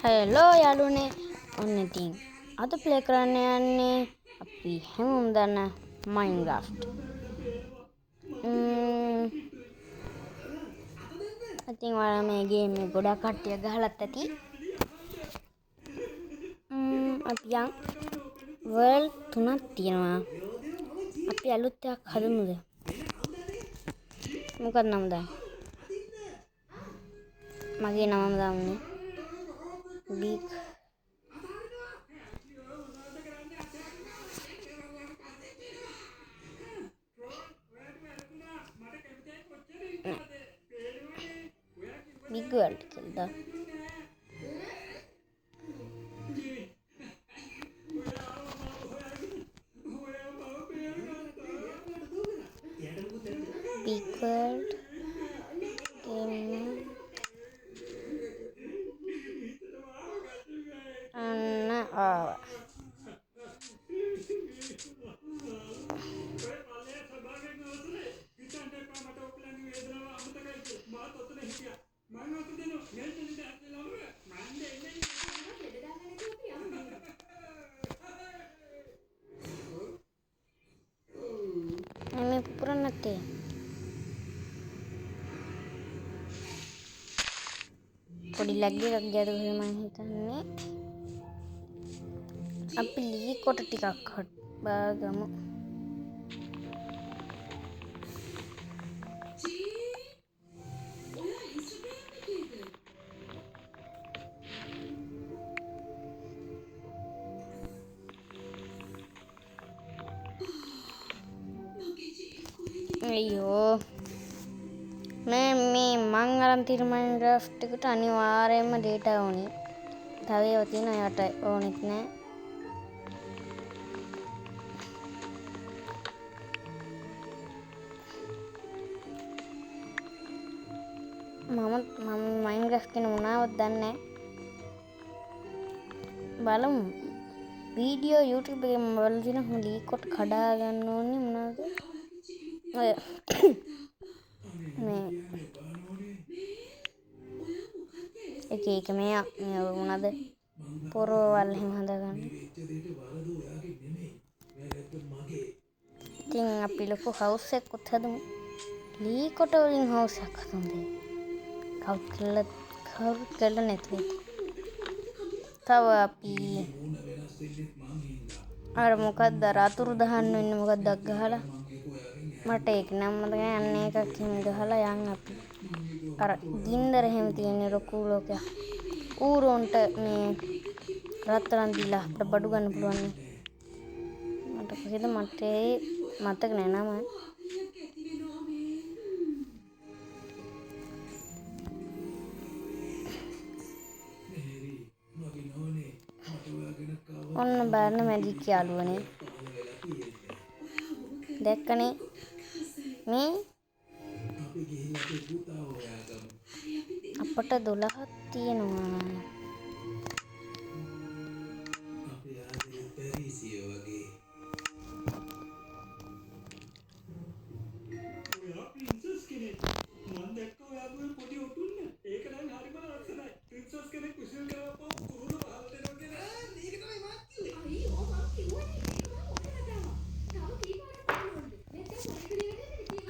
Hello යාළුවනේ ඔන්න ඉතින් අද ප්ලේ කරන්න යන්නේ අපි හැමෝම දන්න මයින්ක්‍රාෆ්ට්. ඉතින් ඔයාලා මේ ගේම් එක ගොඩක් කට්ටිය ගහලත් ඇති. අපි යන් වර්ල්ඩ් 3ක් තියෙනවා. අපි අලුත් එකක් හදමුද? මොකක්ද නම දාන්නේ? මගේ නම දාන්නේ බිග් වර්ල්ඩ් කියලා. බිග් වර්ල්ඩ් අන්න ආවා. මේ පුරන්නත්තේ පොඩි ලැග් එකක් ගියද කොහෙද මම හිතන්නේ. අපි ලී කොට ටිකක් බාගමු. අයියෝ මේ මං අරන් තියෙන මයින්ක්‍රාෆ්ට් එකට අනිවාර්යයෙන්ම ඩේටා ඕනේ. තව ඒවා තියෙනවා ඒවට ඕනෙත් නෑ. මම මයින්ක්‍රාෆ්ට් කියන මොනවත් දන්නේ නෑ. බලමු වීඩියෝ YouTube එකේ මම බලලා තියෙනවා ලී කොට කඩා ගන්න ඕනේ මොනවද? ඔය මේ එක මේ මොනවද පොරවල් එහෙම හදාගන්න. ඉතින් අපි ලොකු හවුස් එකක් හදමු. ලී කොට වලින් හවුස් එකක් හදමු. කවුරුත් කළා නැති. තව අපි අර මොකක්ද අතුරු දහන්න වෙන්නේ මොකක්ද ගහලා මට ඒක නම් මතක යන්නේ එකක් එහෙම ගහලා යන් අපි අර ගින්දර එහෙම තියෙන ලොකු ලෝකයක් ඌරොන්ට මේ රත්තරන් දීලා අපිට බඩු ගන්න පුළුවන්. මට කොහෙද මතක නෑ නම. ඔන්න බලන්න මැජික් යාළුවනේ. දැක්කනේ මේ අපට 12ක් තියෙනවා.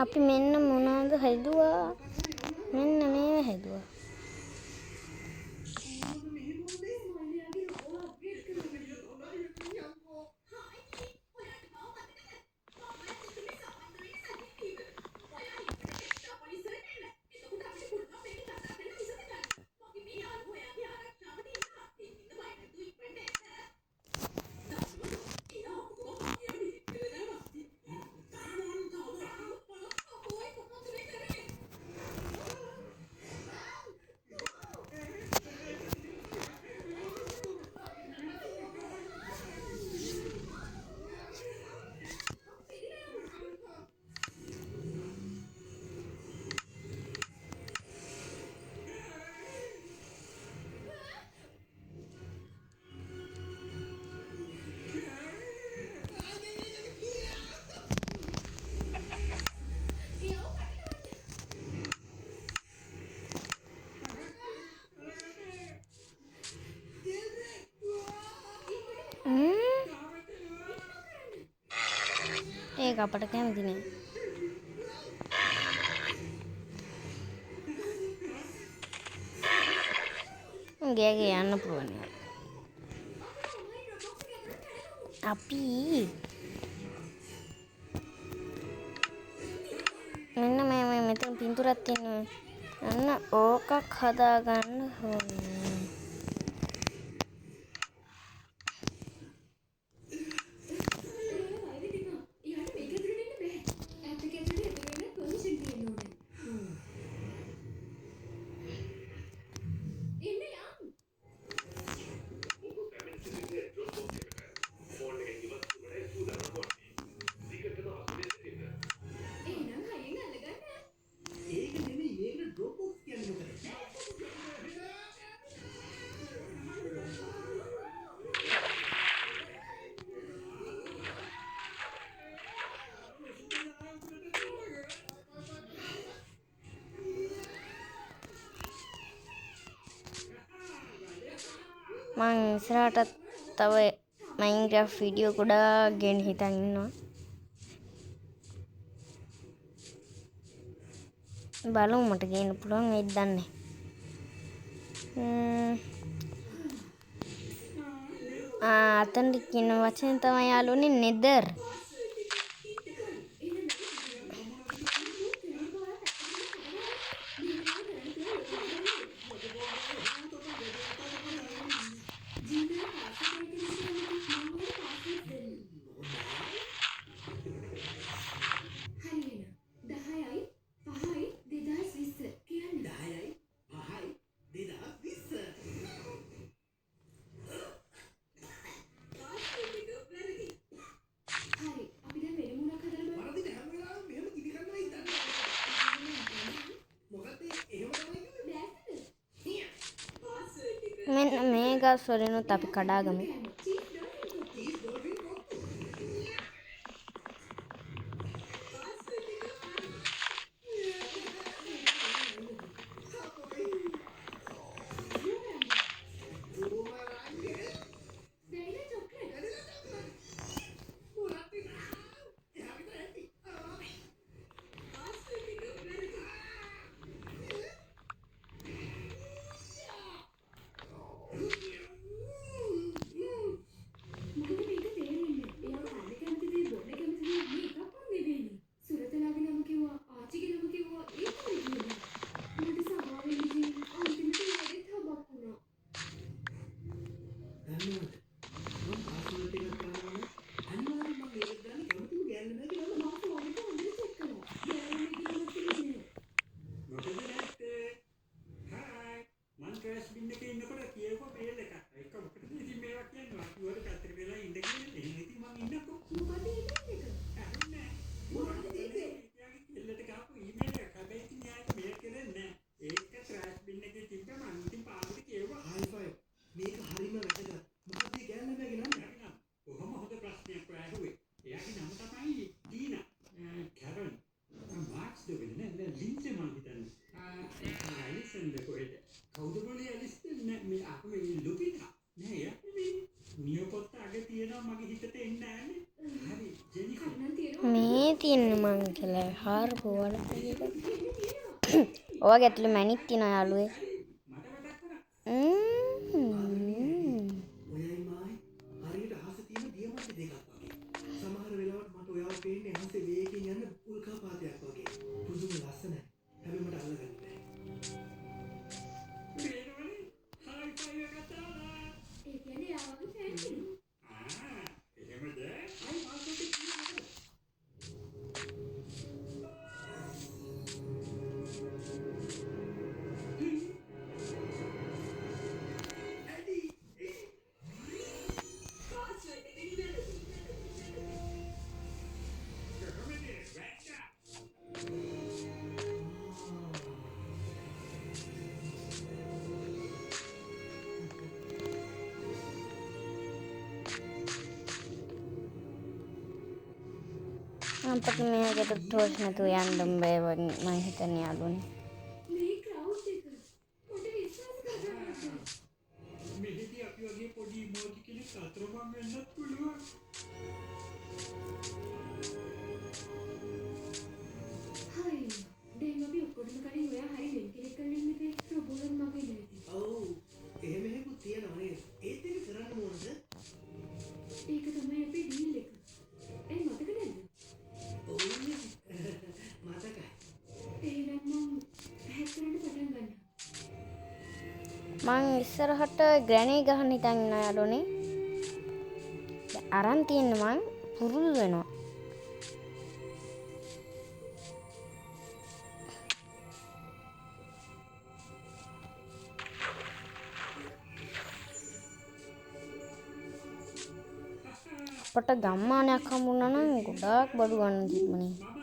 අපි මෙන්න මොනවද හැදුවා? මෙන්න මේව හැදුවා. ඒක අපට කැමති නෑ. ගෑගේ යන්න පුළුවන්. අපි මෙන්න මේ මෙතන පින්තූරයක් තියෙනවා. අන්න ඕකක් හදාගන්න ඕනේ. මං ඉස්සරහටත් තව මයින්ක්‍රාෆ්ට් වීඩියෝ ගොඩාක් ගෙන හිතන් ඉන්නවා. බලමු මට ගේන්න පුළුවන් වෙයිද දන්නේ. අතන කියන වචනේ තමයි යාළුවනේ නෙදර්. මෙන්න මේ ගස් වලිනුත් අපි කඩාගමු. මේ තියෙන මං කියලා හාරපු වල ඔයගේ ඇතුලේ මැණික් තියෙනවා යාළුවේ. ඔයයි මායි හරියට අහස තියෙන දියමන්ති දෙකක් වගේ. සමහර වෙලාවට මට ඔයාව පේන්නේ අහසේ වේගයෙන් යන උල්කා පාතයක් වගේ. පුදුම ලස්සනයි. හැබැයි මට අල්ලගන්න බැහැ. මේනවනේ හායි ෆයි එකක් දාලා. ඒ කියන්නේ යාවගේ ෆෑන් කෙනෙක්. එහෙමද? අයි මාසෙට කියනවා. අපිට මේකට ටෝච් නැතුව යන්න බෑ වගේ මම හිතන්නේ යාළුවනේ. මේ ක්ලවුඩ් එක පොඩි විශ්වාස කරගන්න. මෙහෙදී අපි වගේ පොඩි ඉමෝජි කෙනෙක් අතරමං වෙන්නත් පුළුවන්. ඉස්සරහට ග්‍රැනේ ගහන්න හිතන් ඉන්න යාළුවනේ. අරන් තියෙන්න මං පුරුදු වෙනවා. අපට ගම්මානයක් හම්බුණා නම් ගොඩාක් බඩු ගන්න තිබුණේ.